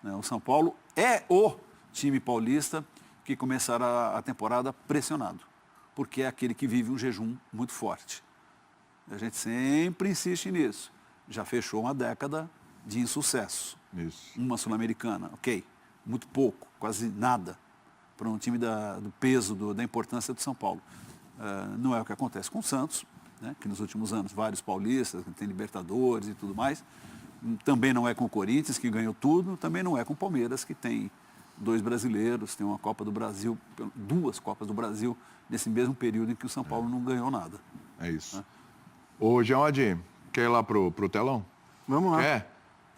né? O São Paulo é o time paulista que começará a temporada pressionado, porque é aquele que vive um jejum muito forte. A gente sempre insiste nisso. Já fechou uma década de insucesso. Isso. Uma Sul-Americana, ok. Muito pouco, quase nada, para um time do peso, da importância do São Paulo. Não é o que acontece com o Santos, né, que nos últimos anos vários paulistas, que tem Libertadores e tudo mais. Também não é com o Corinthians, que ganhou tudo. Também não é com o Palmeiras, que tem 2 brasileiros, tem uma Copa do Brasil, 2 Copas do Brasil, nesse mesmo período em que o São Paulo não ganhou nada. É isso. Né? Ô, Geode, quer ir lá pro telão? Vamos lá. Quer?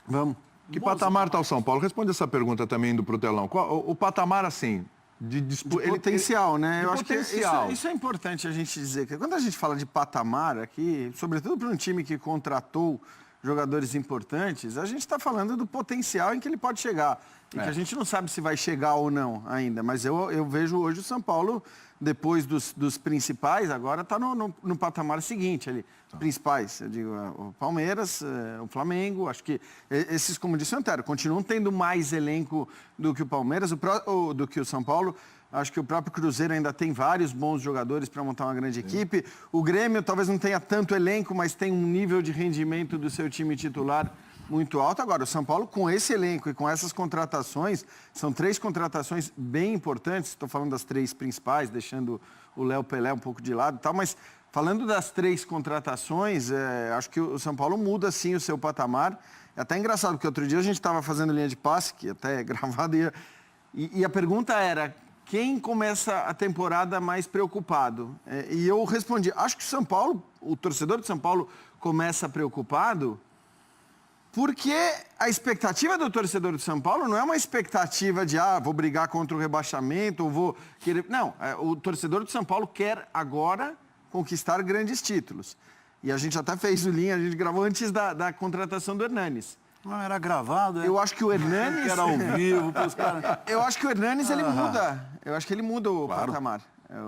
Vamos. Que patamar está o São Paulo? Responde essa pergunta também indo pro telão. O patamar, assim, de potencial, né? Eu acho que potencial. isso é importante a gente dizer. Que quando a gente fala de patamar aqui, sobretudo para um time que contratou jogadores importantes, a gente está falando do potencial em que ele pode chegar. E que a gente não sabe se vai chegar ou não ainda. Mas eu vejo hoje o São Paulo, depois dos principais, agora está no patamar seguinte ali. Principais, eu digo, o Palmeiras, o Flamengo, acho que esses, como disse o Antero, continuam tendo mais elenco do que o Palmeiras, do que o São Paulo. Acho que o próprio Cruzeiro ainda tem vários bons jogadores para montar uma grande equipe. O Grêmio talvez não tenha tanto elenco, mas tem um nível de rendimento do seu time titular muito alto. Agora, o São Paulo, com esse elenco e com essas contratações, são 3 contratações bem importantes. Estou falando das 3 principais, deixando o Léo Pelé um pouco de lado e tal, mas falando das 3 contratações, acho que o São Paulo muda, sim, o seu patamar. É até engraçado, porque outro dia a gente estava fazendo linha de passe, que até é gravado, e a pergunta era: quem começa a temporada mais preocupado? E eu respondi, acho que o São Paulo, o torcedor de São Paulo começa preocupado porque a expectativa do torcedor de São Paulo não é uma expectativa de, vou brigar contra o rebaixamento, ou vou querer... Não, o torcedor de São Paulo quer agora conquistar grandes títulos. E a gente até fez o linha, a gente gravou antes da contratação do Hernanes. Não, era gravado, Eu acho que o Hernanes... Era ao vivo, os caras... Eu acho que o Hernanes, ele muda. Eu acho que ele muda o patamar.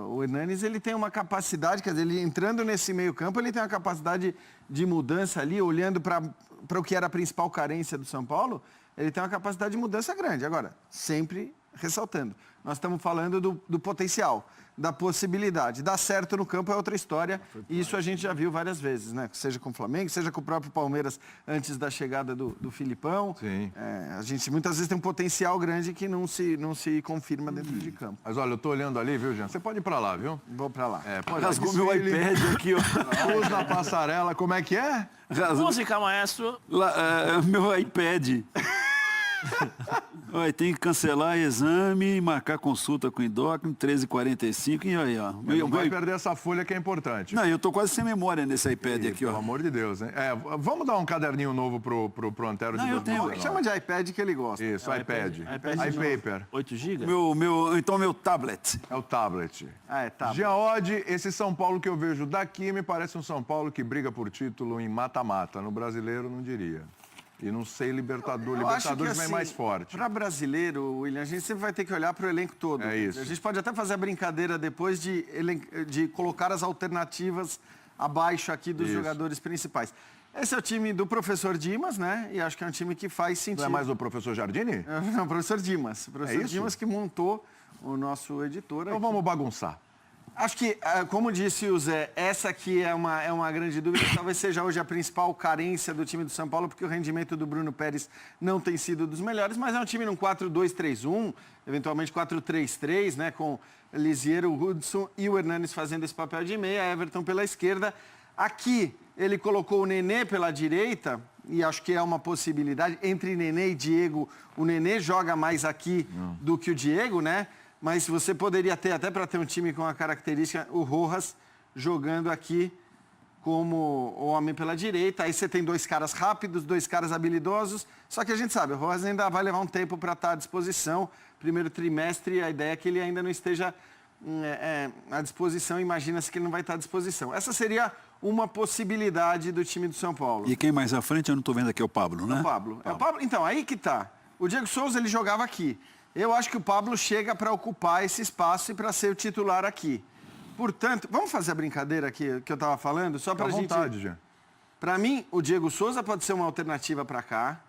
O Hernanes, ele tem uma capacidade, quer dizer, ele entrando nesse meio campo, ele tem uma capacidade de mudança ali, olhando para o que era a principal carência do São Paulo, ele tem uma capacidade de mudança grande. Agora, sempre ressaltando, nós estamos falando do potencial, da possibilidade. Dar certo no campo é outra história, e isso a gente já viu várias vezes, né? Seja com o Flamengo, seja com o próprio Palmeiras antes da chegada do Filipão. Sim. A gente muitas vezes tem um potencial grande que não se confirma dentro de campo. Mas olha, eu tô olhando ali, viu, Jean? Você pode ir pra lá, viu? Vou pra lá. Rasgou meu iPad aqui, ó. Luz na passarela, como é que é? Música, maestro. Meu iPad. Olha, tem que cancelar exame, marcar consulta com o endócrino, 13h45, e aí, ó. Não vai perder essa folha que é importante. Não, eu tô quase sem memória nesse iPad aqui, ó. Pelo amor de Deus, hein? Vamos dar um caderninho novo pro Antero de 2019. Chama de iPad que ele gosta. Isso, iPad. iPaper. 8 GB? Então, meu tablet. É o tablet. Tablet. Geode, esse São Paulo que eu vejo daqui me parece um São Paulo que briga por título em mata-mata. No brasileiro, não diria. E não sei Libertadores. Libertadores vem mais forte. Para brasileiro, William, a gente sempre vai ter que olhar para o elenco todo. É isso. A gente pode até fazer a brincadeira depois de colocar as alternativas abaixo aqui dos jogadores principais. Esse é o time do professor Dimas, né? E acho que é um time que faz sentido. Não é mais o professor Jardini? Não, o professor Dimas. O professor Dimas que montou o nosso editor. Então vamos bagunçar. Acho que, como disse o Zé, essa aqui é uma grande dúvida. Talvez seja hoje a principal carência do time do São Paulo, porque o rendimento do Bruno Pérez não tem sido dos melhores, mas é um time num 4-2-3-1, eventualmente 4-3-3, né, com Lisiero, Hudson e o Hernanes fazendo esse papel de meia, Everton pela esquerda. Aqui ele colocou o Nenê pela direita, e acho que é uma possibilidade. Entre Nenê e Diego, o Nenê joga mais aqui do que o Diego, né? Mas você poderia ter, até para ter um time com a característica, o Rojas jogando aqui como o homem pela direita. Aí você tem 2 caras rápidos, 2 caras habilidosos. Só que a gente sabe, o Rojas ainda vai levar um tempo para estar à disposição. Primeiro trimestre, a ideia é que ele ainda não esteja à disposição. Imagina-se que ele não vai estar à disposição. Essa seria uma possibilidade do time do São Paulo. E quem mais à frente, eu não estou vendo aqui, é o Pablo, né? É o Pablo. Então, aí que tá. O Diego Souza, ele jogava aqui. Eu acho que o Pablo chega para ocupar esse espaço e para ser o titular aqui. Portanto, vamos fazer a brincadeira aqui que eu estava falando? Só para a gente... vontade, já. Para mim, o Diego Souza pode ser uma alternativa para cá.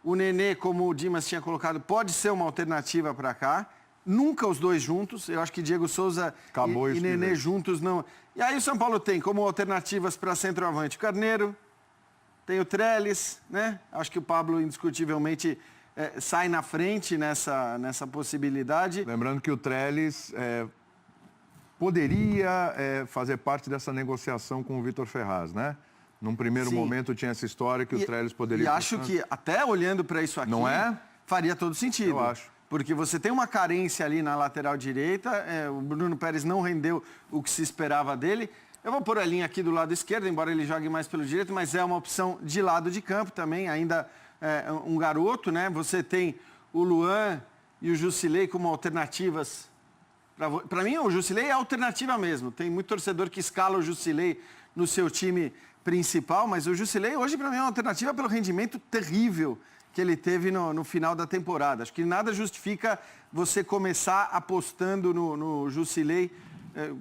O Nenê, como o Dimas tinha colocado, pode ser uma alternativa para cá. Nunca os dois juntos. Eu acho que Diego Souza e Nenê juntos não... E aí o São Paulo tem como alternativas para centroavante o Carneiro, tem o Trellis, né? Acho que o Pablo indiscutivelmente sai na frente nessa possibilidade. Lembrando que o Trellis poderia fazer parte dessa negociação com o Vitor Ferraz, né? Num primeiro momento tinha essa história que o Trellis poderia... E acho que, até olhando para isso aqui, não é? Faria todo sentido. Eu acho. Porque você tem uma carência ali na lateral direita, o Bruno Pérez não rendeu o que se esperava dele. Eu vou pôr a linha aqui do lado esquerdo, embora ele jogue mais pelo direito, mas é uma opção de lado de campo também, ainda um garoto, né? Você tem o Luan e o Jusilei como alternativas. Para mim, o Jusilei é alternativa mesmo. Tem muito torcedor que escala o Jusilei no seu time principal, mas o Jusilei hoje, para mim, é uma alternativa pelo rendimento terrível que ele teve no final da temporada. Acho que nada justifica você começar apostando no Jusilei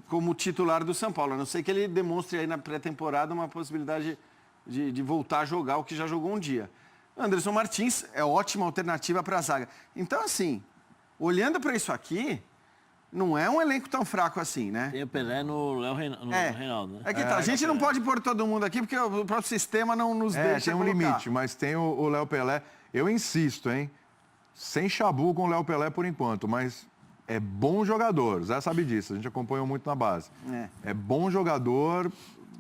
como titular do São Paulo, a não ser que ele demonstre aí na pré-temporada uma possibilidade de voltar a jogar o que já jogou um dia. O Anderson Martins é ótima alternativa para a zaga. Então, assim, olhando para isso aqui, não é um elenco tão fraco assim, né? Tem o Pelé no Reinaldo, né? É que tá, a gente não pode pôr todo mundo aqui, porque o próprio sistema não nos deixa tem um colocar. limite, mas tem o Léo Pelé. Eu insisto, hein? Sem chabu com o Léo Pelé por enquanto, mas é bom jogador. Zé sabe disso, a gente acompanhou muito na base. É bom jogador,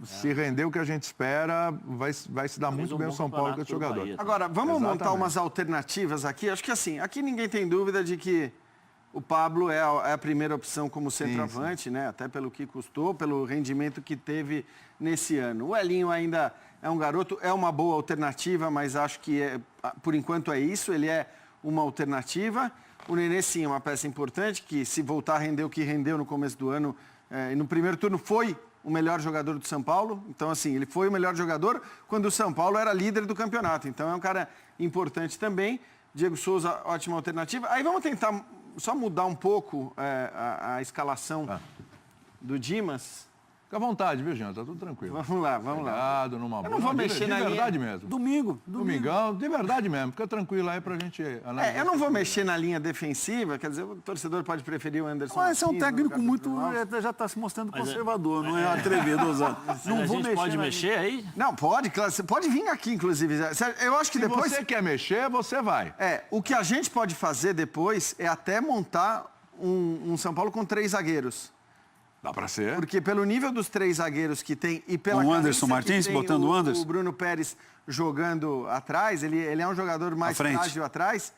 se render o que a gente espera, vai se dar muito bem o São Paulo com esse jogador. Agora, vamos montar umas alternativas aqui. Acho que assim, aqui ninguém tem dúvida de que o Pablo é a primeira opção como centroavante, né? Até pelo que custou, pelo rendimento que teve nesse ano. O Elinho ainda é um garoto, é uma boa alternativa, mas acho que por enquanto é isso, ele é uma alternativa. O Nenê, sim, é uma peça importante, que se voltar a render o que rendeu no começo do ano, e no primeiro turno foi o melhor jogador do São Paulo. Então, assim, ele foi o melhor jogador quando o São Paulo era líder do campeonato. Então, é um cara importante também. Diego Souza, ótima alternativa. Aí vamos tentar só mudar um pouco a escalação do Dimas. Fica à vontade, viu, Jean? Tá tudo tranquilo. Vamos lá. Numa boa. Eu não vou mexer na linha. De verdade mesmo. Domingão, de verdade mesmo. Fica tranquilo aí pra gente analisar. Eu não vou mexer na linha defensiva, quer dizer, o torcedor pode preferir o Anderson. Mas esse é um técnico muito... já está se mostrando conservador, não é atrevido, Osano. Não vou mexer. Pode mexer aí? Não, pode, claro. Você pode vir aqui, inclusive. Eu acho que depois... Se você quer mexer, você vai. O que a gente pode fazer depois é até montar um São Paulo com 3 zagueiros. Dá pra ser. Porque pelo nível dos 3 zagueiros que tem e pela o Anderson Martins, botando o Anderson? O Bruno Pérez jogando atrás, ele é um jogador mais frágil atrás.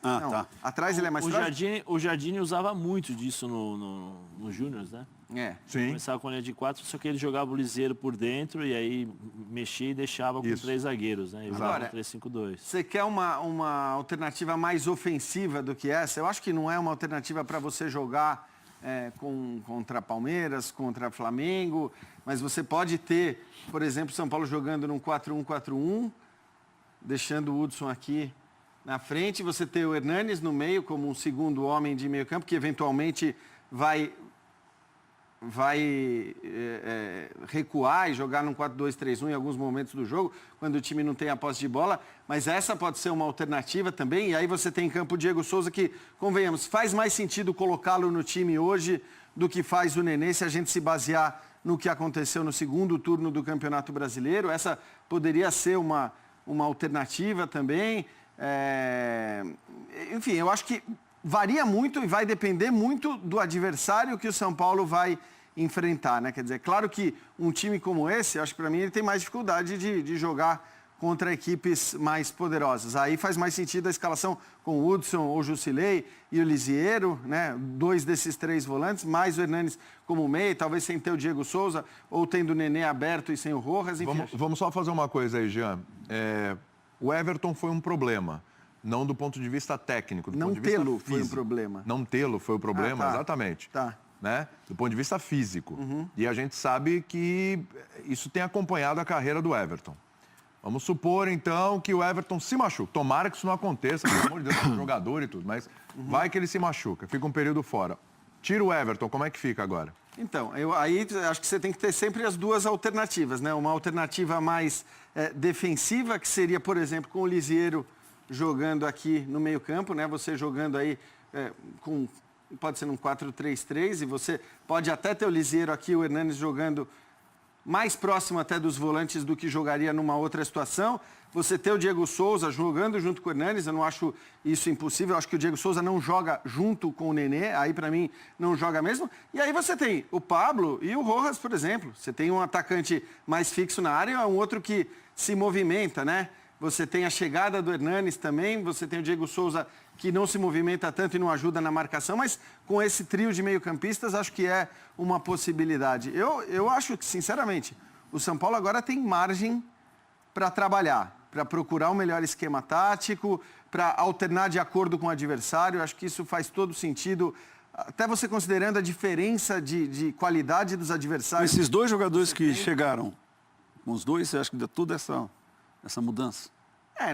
Atrás ele é mais frágil. O Jardine usava muito disso no Júnior, né? Sim. Começava com a linha de 4, só que ele jogava o liseiro por dentro e aí mexia e deixava com 3 zagueiros, né? E usava 3-5-2. Você quer uma alternativa mais ofensiva do que essa? Eu acho que não é uma alternativa para você jogar contra Palmeiras, contra Flamengo, mas você pode ter, por exemplo, São Paulo jogando num 4-1-4-1, deixando o Hudson aqui na frente, você ter o Hernanes no meio como um segundo homem de meio campo, que eventualmente vai recuar e jogar num 4-2-3-1 em alguns momentos do jogo, quando o time não tem a posse de bola, mas essa pode ser uma alternativa também, e aí você tem em campo o Diego Souza, que, convenhamos, faz mais sentido colocá-lo no time hoje do que faz o Nenê, se a gente se basear no que aconteceu no segundo turno do Campeonato Brasileiro. Essa poderia ser uma alternativa também. Enfim, eu acho que varia muito e vai depender muito do adversário que o São Paulo vai enfrentar, né? Quer dizer, claro que um time como esse, acho que para mim ele tem mais dificuldade de jogar contra equipes mais poderosas. Aí faz mais sentido a escalação com o Hudson ou Jusilei e o Lisieiro, né? 2 desses 3 volantes, mais o Hernanes como meia, talvez sem ter o Diego Souza ou tendo o Nenê aberto e sem o Rojas. Enfim, vamos só fazer uma coisa aí, Jean. O Everton foi um problema. Não do ponto de vista técnico, do ponto de vista físico. Foi um problema. Não tê-lo foi o problema, exatamente. Né? Do ponto de vista físico. E a gente sabe que isso tem acompanhado a carreira do Everton. Vamos supor, então, que o Everton se machuca. Tomara que isso não aconteça, pelo amor de Deus, é um jogador e tudo, mas vai que ele se machuca, fica um período fora. Tira o Everton, como é que fica agora? Então, aí acho que você tem que ter sempre as 2 alternativas, né? Uma alternativa mais defensiva, que seria, por exemplo, com o Lisieiro jogando aqui no meio-campo, né? Você jogando aí pode ser num 4-3-3 e você pode até ter o Lisieiro aqui, o Hernanes jogando mais próximo até dos volantes do que jogaria numa outra situação. Você ter o Diego Souza jogando junto com o Hernanes, eu não acho isso impossível. Eu acho que o Diego Souza não joga junto com o Nenê, aí para mim não joga mesmo. E aí você tem o Pablo e o Rojas, por exemplo. Você tem um atacante mais fixo na área, um outro que se movimenta, né? Você tem a chegada do Hernanes também, você tem o Diego Souza que não se movimenta tanto e não ajuda na marcação, mas com esse trio de meio-campistas acho que é uma possibilidade. Eu acho que, sinceramente, o São Paulo agora tem margem para trabalhar, para procurar um melhor esquema tático, para alternar de acordo com o adversário. Acho que isso faz todo sentido, até você considerando a diferença de qualidade dos adversários. Esses dois jogadores que chegaram, com os dois, você acha que deu toda essa mudança?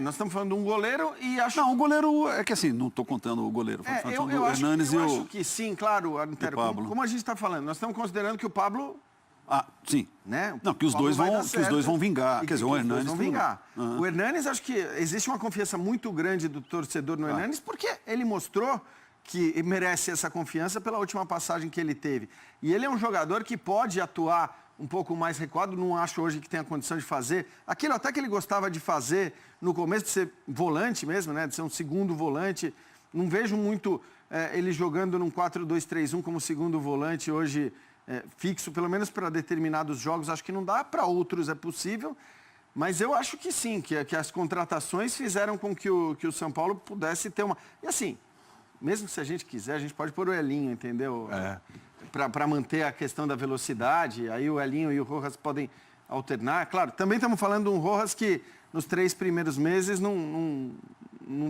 Nós estamos falando de um goleiro e acho... Não, o goleiro, é que assim, não estou contando o goleiro. Eu acho que sim, claro, Antero, como a gente está falando, nós estamos considerando que o Pablo... Sim. Né? Não, que os dois vão vingar. Quer dizer, o Hernanes vão vingar. O Hernanes, acho que existe uma confiança muito grande do torcedor no Hernanes, porque ele mostrou que merece essa confiança pela última passagem que ele teve. E ele é um jogador que pode atuar um pouco mais recuado, não acho hoje que tenha condição de fazer aquilo até que ele gostava de fazer no começo, de ser volante mesmo, né? De ser um segundo volante. Não vejo muito ele jogando num 4-2-3-1 como segundo volante hoje fixo, pelo menos para determinados jogos. Acho que não dá, para outros é possível, mas eu acho que sim, que as contratações fizeram com que o São Paulo pudesse ter uma... E assim, mesmo se a gente quiser, a gente pode pôr o Elinho, entendeu? Para manter a questão da velocidade, aí o Elinho e o Rojas podem alternar. Claro, também estamos falando de um Rojas que nos 3 primeiros meses não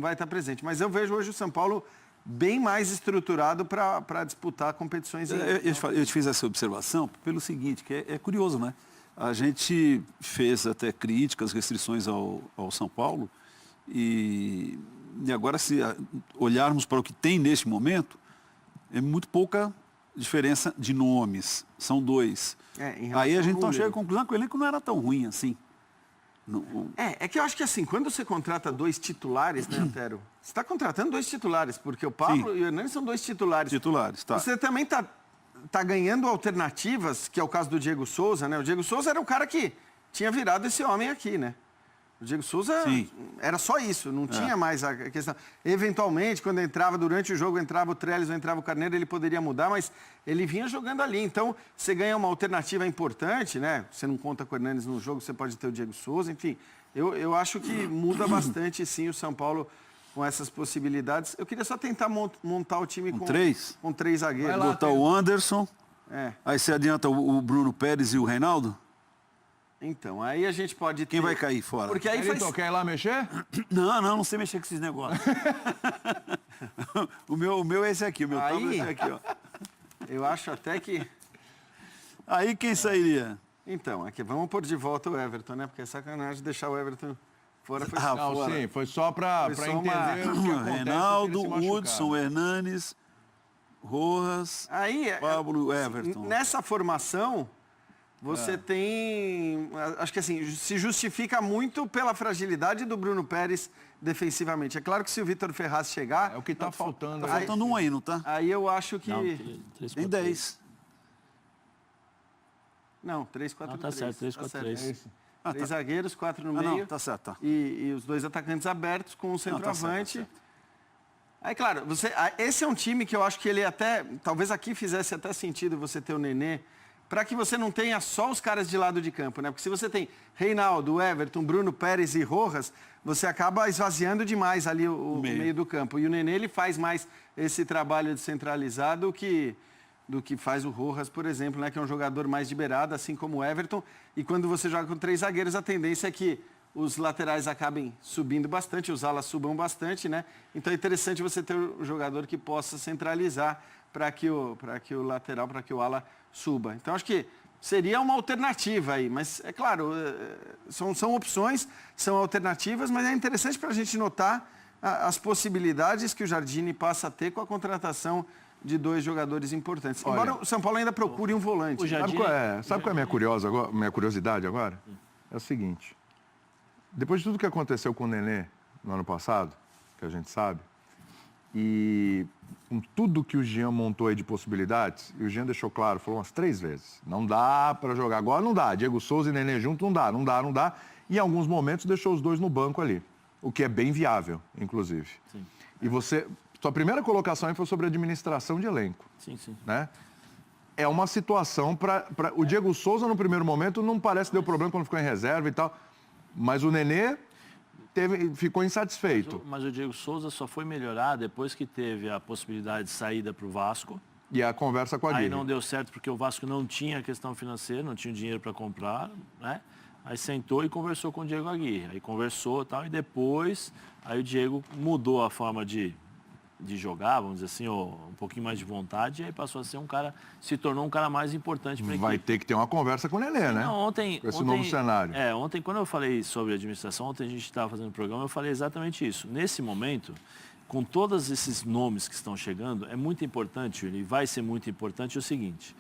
vai estar presente. Mas eu vejo hoje o São Paulo bem mais estruturado para disputar competições. Eu te fiz essa observação pelo seguinte, que é curioso, né? A gente fez até críticas, restrições ao São Paulo e agora, se olharmos para o que tem neste momento, é muito pouca diferença de nomes, são 2. Aí a gente então chega à conclusão que o elenco não era tão ruim assim. É que eu acho que assim, quando você contrata 2 titulares, né, Antero? Você está contratando 2 titulares, porque o Pablo e o Hernanes são 2 titulares. Tá. Você também tá ganhando alternativas, que é o caso do Diego Souza, né? O Diego Souza era o cara que tinha virado esse homem aqui, né? O Diego Souza era só isso, não tinha mais a questão. Eventualmente, quando entrava durante o jogo, entrava o Trellis ou entrava o Carneiro, ele poderia mudar, mas ele vinha jogando ali. Então, você ganha uma alternativa importante, né? Você não conta com o Hernanes no jogo, você pode ter o Diego Souza, enfim. Eu acho que muda bastante, sim, o São Paulo com essas possibilidades. Eu queria só tentar montar o time com 3 zagueiros. Botar o Anderson, aí você adianta o Bruno Pérez e o Reinaldo? Então, aí a gente pode ter... Quem vai cair fora? Porque aí quer ir lá mexer? Não sei mexer com esses negócios. o meu é esse aqui, o meu tablet é esse aqui, ó. Eu acho até que... Aí quem sairia? Então, aqui vamos pôr de volta o Everton, né? Porque é sacanagem deixar o Everton fora. Fora. Sim, foi só para entender o que acontece. Reinaldo, Hudson, Hernanes, Rojas, Pablo, Everton. Nessa formação... Você tem... Acho que assim, se justifica muito pela fragilidade do Bruno Pérez defensivamente. É claro que se o Vitor Ferraz chegar... É o que está faltando. Está faltando um aí, não está? Aí eu acho que... Tem 10. Não, 3-4-3. Tá certo, 3-4-3. 3 zagueiros, 4 no meio. Não, tá certo. Tá. E os 2 atacantes abertos com o centroavante. Tá certo. Aí, claro, esse é um time que eu acho que ele até... Talvez aqui fizesse até sentido você ter o Nenê, para que você não tenha só os caras de lado de campo, né? Porque se você tem Reinaldo, Everton, Bruno Pérez e Rojas, você acaba esvaziando demais ali o meio do campo. E o Nenê, ele faz mais esse trabalho descentralizado do que faz o Rojas, por exemplo, né? Que é um jogador mais de beirada, assim como o Everton. E quando você joga com 3 zagueiros, a tendência é que os laterais acabem subindo bastante, os alas subam bastante, né? Então é interessante você ter um jogador que possa centralizar para que o lateral, para que o ala suba. Então, acho que seria uma alternativa aí, mas, é claro, são opções, são alternativas, mas é interessante para a gente notar as possibilidades que o Jardine passa a ter com a contratação de 2 jogadores importantes. Olha, embora o São Paulo ainda procure um volante. Sabe qual é a minha curiosidade agora? É o seguinte, depois de tudo que aconteceu com o Nenê, no ano passado, que a gente sabe. E com tudo que o Jean montou aí de possibilidades, e o Jean deixou claro, falou umas 3 vezes, não dá para jogar agora, não dá. Diego Souza e Nenê junto, não dá. E em alguns momentos deixou os dois no banco ali, o que é bem viável, inclusive. Sim. E sua primeira colocação aí foi sobre administração de elenco. Sim. Né? É uma situação para... O Diego Souza, no primeiro momento, não parece que deu problema quando ficou em reserva e tal, mas o Nenê ficou insatisfeito. Mas o Diego Souza só foi melhorar depois que teve a possibilidade de saída para o Vasco. E a conversa com a Aguirre. Aí não deu certo porque o Vasco não tinha questão financeira, não tinha dinheiro para comprar, né? Aí sentou e conversou com o Diego Aguirre. Aí conversou e tal, e depois aí o Diego mudou a forma de jogar, vamos dizer assim, um pouquinho mais de vontade, e aí passou a ser se tornou um cara mais importante para a equipe. Vai ter que ter uma conversa com o Nenê, né? Não, ontem, com esse novo cenário. Ontem, quando eu falei sobre administração, ontem a gente estava fazendo o programa, eu falei exatamente isso. Nesse momento, com todos esses nomes que estão chegando, é muito importante, e vai ser muito importante o seguinte.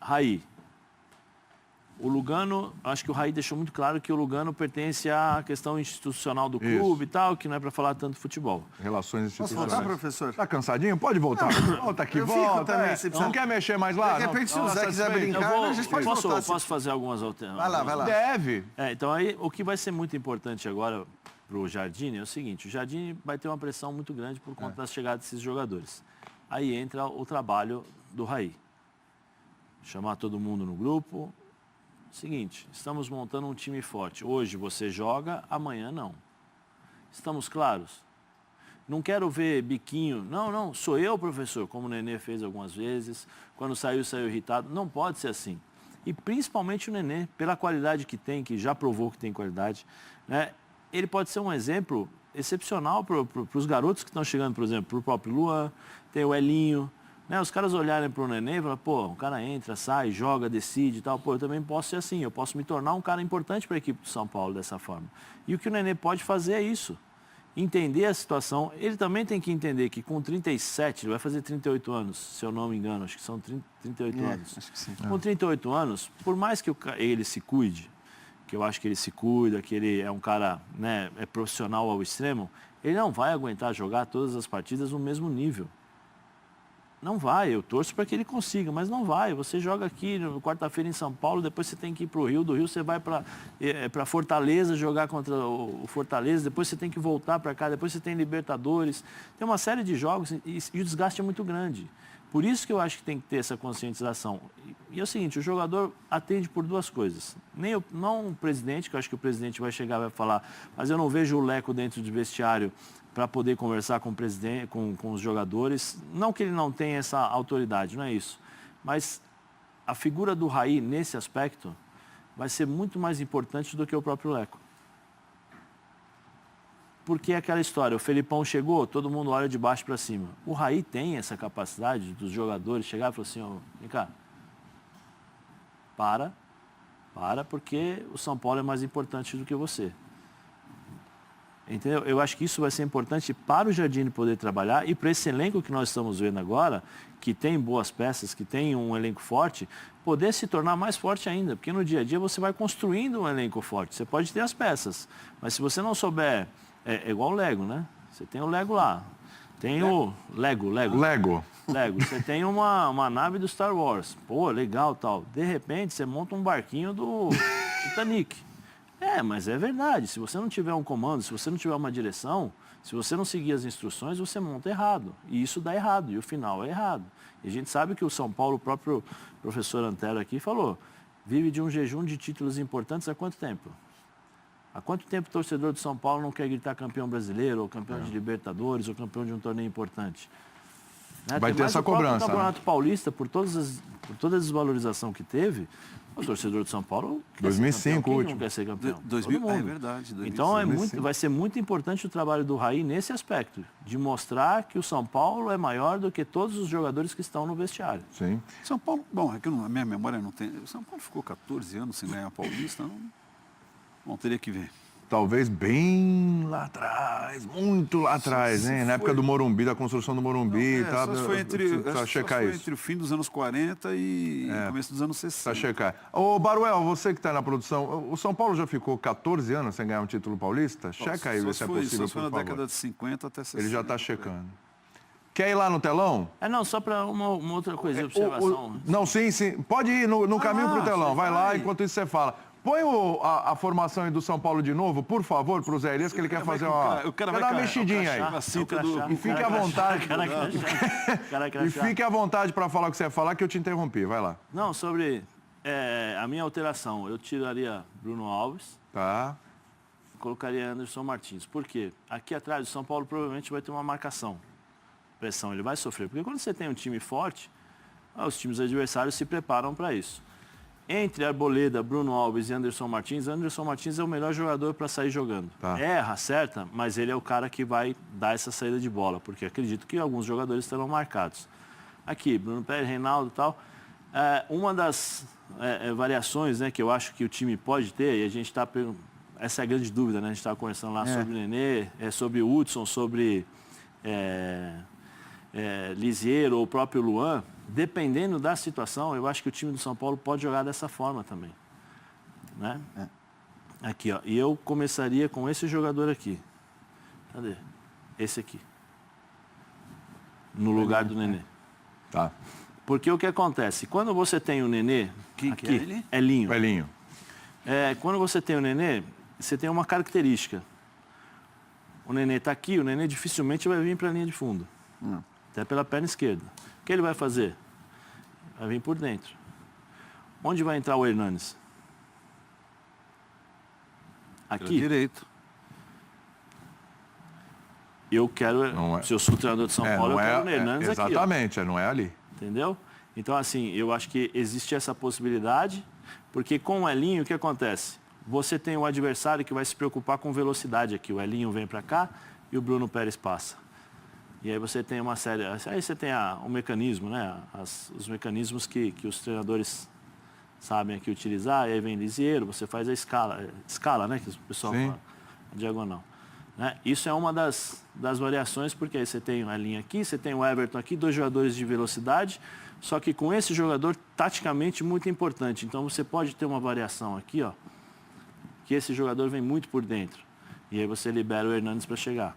Raí. O Lugano, acho que o Raí deixou muito claro que o Lugano pertence à questão institucional do clube e tal, que não é para falar tanto de futebol. Relações institucionais. Posso voltar, professor? Tá cansadinho? Pode voltar. Volta aqui, volta. Também, não quer mexer mais lá? De repente, se o Zé quiser brincar, a gente pode voltar. Posso fazer algumas alterações? Vai lá. Deve. Então, aí, o que vai ser muito importante agora para o Jardine é o seguinte, o Jardine vai ter uma pressão muito grande por conta da chegada desses jogadores. Aí entra o trabalho do Raí. Chamar todo mundo no grupo. Seguinte, estamos montando um time forte. Hoje você joga, amanhã não. Estamos claros? Não quero ver biquinho. Não, sou eu, professor, como o Nenê fez algumas vezes. Quando saiu irritado. Não pode ser assim. E principalmente o Nenê, pela qualidade que tem, que já provou que tem qualidade, né? Ele pode ser um exemplo excepcional para os garotos que estão chegando, por exemplo, para o próprio Luan, tem o Elinho. Né, os caras olharem para o Nenê e falar, pô, o cara entra, sai, joga, decide e tal. Pô, eu também posso ser assim, eu posso me tornar um cara importante para a equipe do São Paulo dessa forma. E o que o Nenê pode fazer é isso. Entender a situação. Ele também tem que entender que com 37, ele vai fazer 38 anos, se eu não me engano, acho que são 38 anos. Acho que sim. Com 38 anos, por mais que ele se cuide, que eu acho que ele se cuida, que ele é um cara, né, é profissional ao extremo, ele não vai aguentar jogar todas as partidas no mesmo nível. Não vai, eu torço para que ele consiga, mas não vai. Você joga aqui quarta-feira em São Paulo, depois você tem que ir para o Rio, do Rio você vai para Fortaleza jogar contra o Fortaleza, depois você tem que voltar para cá, depois você tem Libertadores. Tem uma série de jogos e o desgaste é muito grande. Por isso que eu acho que tem que ter essa conscientização. E é o seguinte, o jogador atende por 2 coisas. Não o presidente, que eu acho que o presidente vai chegar e vai falar, mas eu não vejo o Leco dentro do vestiário para poder conversar com o presidente, com os jogadores. Não que ele não tenha essa autoridade, não é isso. Mas a figura do Raí, nesse aspecto, vai ser muito mais importante do que o próprio Leco. Porque é aquela história, o Felipão chegou, todo mundo olha de baixo para cima. O Raí tem essa capacidade dos jogadores chegar e falar assim, ó, vem cá, porque o São Paulo é mais importante do que você. Entendeu? Eu acho que isso vai ser importante para o Jardine poder trabalhar e para esse elenco que nós estamos vendo agora, que tem boas peças, que tem um elenco forte, poder se tornar mais forte ainda. Porque no dia a dia você vai construindo um elenco forte. Você pode ter as peças, mas se você não souber... É igual o Lego, né? Você tem o Lego lá. Tem o Lego. Você tem uma nave do Star Wars. Pô, legal, tal. De repente, você monta um barquinho do Titanic. Mas é verdade. Se você não tiver um comando, se você não tiver uma direção, se você não seguir as instruções, você monta errado. E isso dá errado. E o final é errado. E a gente sabe que o São Paulo, o próprio professor Antero aqui falou, vive de um jejum de títulos importantes há quanto tempo? Há quanto tempo o torcedor do São Paulo não quer gritar campeão brasileiro, ou campeão de Libertadores, ou campeão de um torneio importante? Né? Vai ter essa cobrança. O Campeonato Paulista, por toda a desvalorização que teve, o torcedor do São Paulo quer 2005, ser campeão. último. Não quer ser campeão? 2000, é verdade. 2005. Então vai ser muito importante o trabalho do Raí nesse aspecto, de mostrar que o São Paulo é maior do que todos os jogadores que estão no vestiário. Sim. São Paulo, bom, aqui a minha memória não tem. O São Paulo ficou 14 anos sem ganhar a Paulista, não teria que ver. talvez bem lá atrás, muito lá atrás, hein? Na época do Morumbi, da construção do Morumbi. Só foi entre o fim dos anos 40 e começo dos anos 60. Pra checar. Ô, Baruel, você que está na produção, o São Paulo já ficou 14 anos sem ganhar um título paulista? Checa aí, vê se é possível, por favor. Na década de 50 até 60. Ele já está checando. Quer ir lá no telão? Não, só para uma outra coisa, observação. Não, sim. Pode ir no caminho para o telão. Vai lá, enquanto isso você fala. Põe a formação aí do São Paulo de novo, por favor, para o Zé Elias, que ele quer fazer uma mexidinha aí. E fique à vontade. E fique à vontade para falar o que você ia falar, que eu te interrompi. Vai lá. Não, sobre a minha alteração. Eu tiraria Bruno Alves. Tá. Colocaria Anderson Martins. Por quê? Aqui atrás, o São Paulo provavelmente vai ter uma marcação. Pressão, ele vai sofrer. Porque quando você tem um time forte, os times adversários se preparam para isso. Entre Arboleda, Bruno Alves e Anderson Martins é o melhor jogador para sair jogando. Tá. Erra, acerta, mas ele é o cara que vai dar essa saída de bola, porque acredito que alguns jogadores estarão marcados. Aqui, Bruno Pérez, Reinaldo e tal. Uma das variações, né, que eu acho que o time pode ter, e a gente está... Essa é a grande dúvida, né? A gente estava conversando lá sobre o Nenê, sobre o Hudson, sobre Lisieiro ou o próprio Luan. Dependendo da situação, eu acho que o time do São Paulo pode jogar dessa forma também. Né? Aqui, ó. E eu começaria com esse jogador aqui. Cadê? Esse aqui. No lugar do Nenê. Tá. Porque o que acontece? Quando você tem o Nenê... Aqui, é Linho. É Linho. Quando você tem o Nenê, você tem uma característica. O Nenê está aqui, o Nenê dificilmente vai vir para a linha de fundo. Até pela perna esquerda. O que ele vai fazer? Vai vir por dentro. Onde vai entrar o Hernanes? Aqui. Direito. Eu quero, se eu sou o treinador de São Paulo, eu quero o Hernanes aqui. Exatamente, não é ali. Entendeu? Então, assim, eu acho que existe essa possibilidade, porque com o Elinho, o que acontece? Você tem o adversário que vai se preocupar com velocidade aqui. O Elinho vem para cá e o Bruno Pérez passa. E aí você tem uma série... Aí você tem o mecanismo, né? Os mecanismos que os treinadores sabem aqui utilizar. E aí vem Lisieiro, você faz a escala, né? Que o pessoal fala, a diagonal. Né? Isso é uma das variações, porque aí você tem a linha aqui, você tem o Everton aqui, 2 jogadores de velocidade, só que com esse jogador, taticamente, muito importante. Então você pode ter uma variação aqui, ó, que esse jogador vem muito por dentro. E aí você libera o Hernanes para chegar.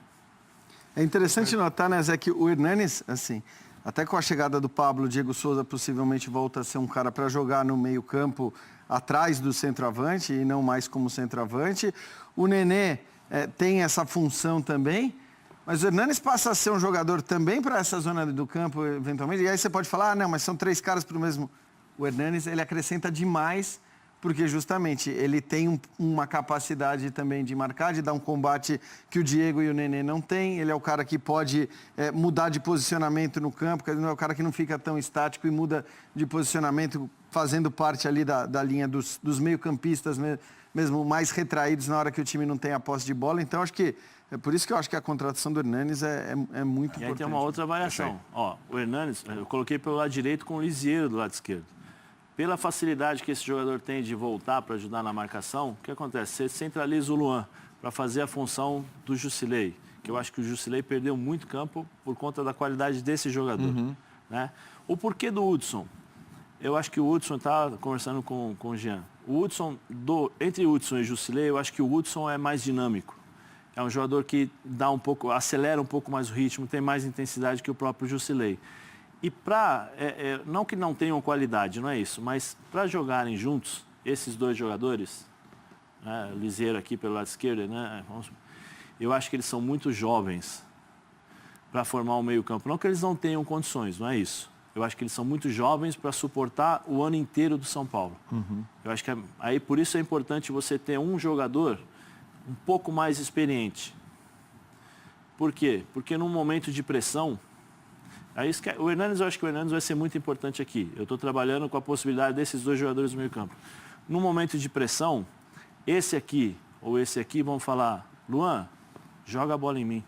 É interessante notar, né, Zé, que o Hernanes, assim, até com a chegada do Pablo, o Diego Souza possivelmente volta a ser um cara para jogar no meio-campo atrás do centroavante e não mais como centroavante. O Nenê tem essa função também, mas o Hernanes passa a ser um jogador também para essa zona do campo, eventualmente. E aí você pode falar, não, mas são 3 caras para o mesmo. O Hernanes, ele acrescenta demais, porque justamente ele tem uma capacidade também de marcar, de dar um combate que o Diego e o Nenê não têm. Ele é o cara que pode mudar de posicionamento no campo, ele não é o cara que não fica tão estático e muda de posicionamento, fazendo parte ali da linha dos meio-campistas mesmo mais retraídos na hora que o time não tem a posse de bola. Então, acho que é por isso que eu acho que a contratação do Hernanes é muito importante. E aí tem uma outra variação. Ó, o Hernanes, eu coloquei pelo lado direito com o Lisieiro do lado esquerdo. Pela facilidade que esse jogador tem de voltar para ajudar na marcação, o que acontece? Você centraliza o Luan para fazer a função do Jusilei, que eu acho que o Jusilei perdeu muito campo por conta da qualidade desse jogador. Né? O porquê do Hudson? Eu acho que o Hudson, estava conversando com o Jean, o Hudson, entre Hudson e Jusilei, eu acho que o Hudson é mais dinâmico. É um jogador que acelera um pouco mais o ritmo, tem mais intensidade que o próprio Jusilei. E não que não tenham qualidade, não é isso, mas para jogarem juntos, esses 2 jogadores, né, Lisieiro aqui pelo lado esquerdo, né, eu acho que eles são muito jovens para formar um meio-campo. Não que eles não tenham condições, não é isso. Eu acho que eles são muito jovens para suportar o ano inteiro do São Paulo. Eu acho que aí por isso é importante você ter um jogador um pouco mais experiente. Por quê? Porque num momento de pressão, o Hernanes, eu acho que o Hernanes vai ser muito importante aqui. Eu estou trabalhando com a possibilidade desses 2 jogadores no meio campo. No momento de pressão, esse aqui ou esse aqui vão falar, Luan, joga a bola em mim.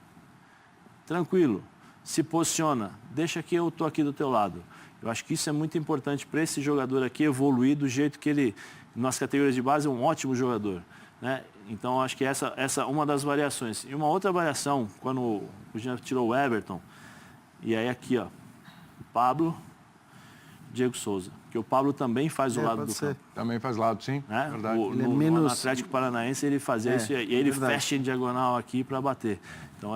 Tranquilo, se posiciona, deixa que eu estou aqui do teu lado. Eu acho que isso é muito importante para esse jogador aqui evoluir do jeito que ele, nas categorias de base, é um ótimo jogador. né? Então, acho que essa é uma das variações. E uma outra variação, quando o Jean tirou o Everton, e aí aqui, ó, o Pablo, Diego Souza. Porque o Pablo também faz o lado do campo. Também faz lado, sim. Né? Verdade. No Atlético Paranaense ele fazia isso, e ele fecha em diagonal aqui para bater. Então,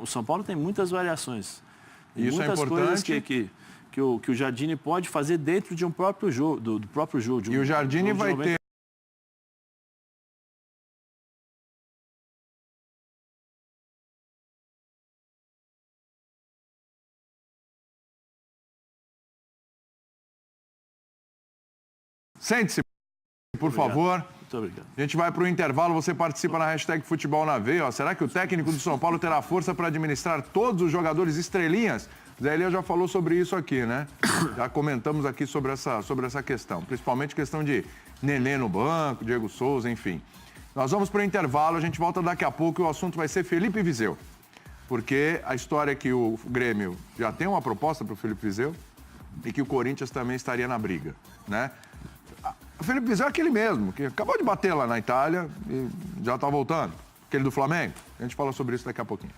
o São Paulo tem muitas variações. Tem isso muitas é importante. coisas que o Jardine pode fazer dentro de um próprio jogo, do próprio jogo. E o Jardine vai ter... Sente-se, por favor. Muito obrigado. A gente vai para o intervalo, você participa na hashtag Futebol na Veia. Será que o técnico do São Paulo terá força para administrar todos os jogadores estrelinhas? Zé Elia já falou sobre isso aqui, né? Já comentamos aqui sobre essa questão. Principalmente questão de Nenê no banco, Diego Souza, enfim. Nós vamos para o intervalo, a gente volta daqui a pouco e o assunto vai ser Felipe Viseu. Porque a história é que o Grêmio já tem uma proposta para o Felipe Viseu e que o Corinthians também estaria na briga, né? O Felipe Viseu é aquele mesmo, que acabou de bater lá na Itália e já está voltando. Aquele do Flamengo. A gente fala sobre isso daqui a pouquinho.